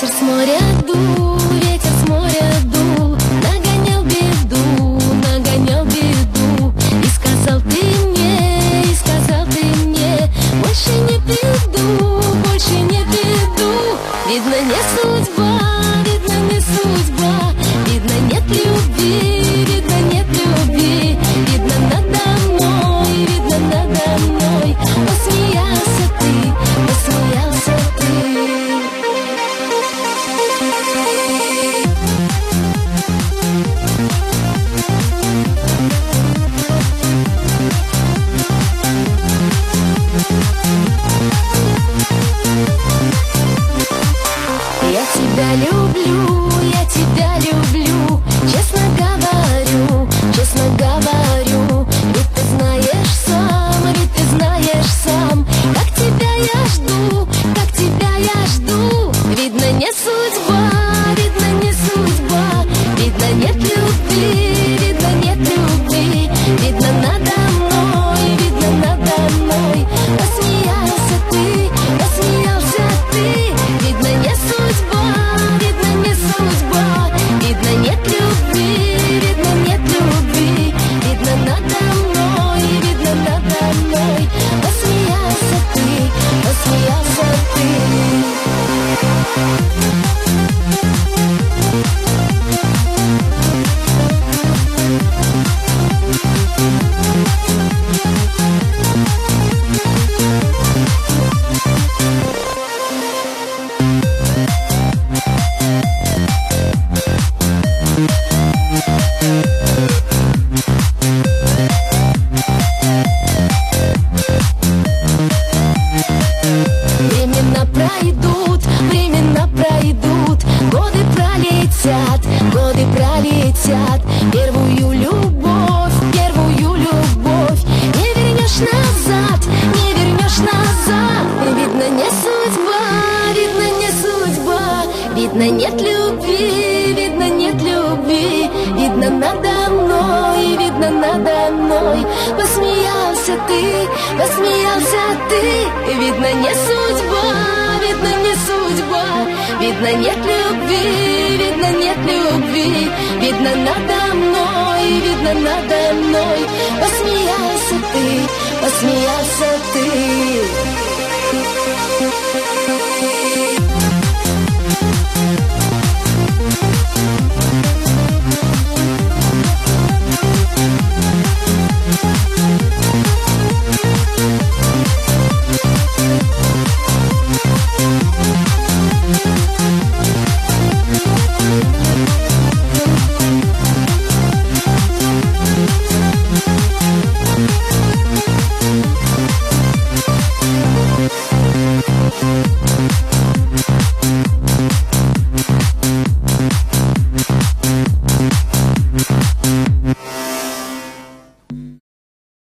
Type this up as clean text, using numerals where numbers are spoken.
Ветер с моря дул, ветер с моря дул, нагонял беду. И сказал ты мне, больше не приду, Видно, не судьба, видно, нет любви, видно, надо мной, посмеялся ты. Я тебя люблю, честно говорю, ведь ты знаешь сам, как тебя я жду. Видно, не судьба, видно, нет любви, видно, надо мной, посмеялся ты, видно, не судьба. Видно, нет любви, видно, надо мной, посмеялся ты. Времена пройдут, годы пролетят, первую любовь не вернешь назад. Видно, не судьба, видно, нет любви, видно, надо мной, посмеялся ты, видно, не судьба, видно, нет любви, видно, надо мной, посмеялся ты.